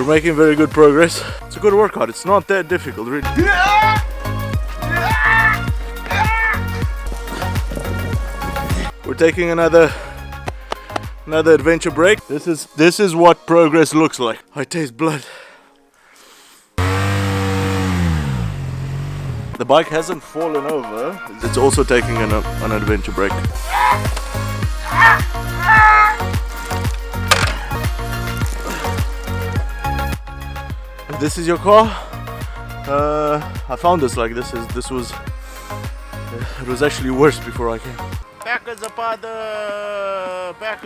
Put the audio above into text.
making very good progress. It's a good workout. It's not that difficult, really. We're taking another adventure break. This is what progress looks like. I taste blood. The bike hasn't fallen over. It's also taking an adventure break. This is your car. I found this like this. It was actually worse before I came. Back as a father. Back.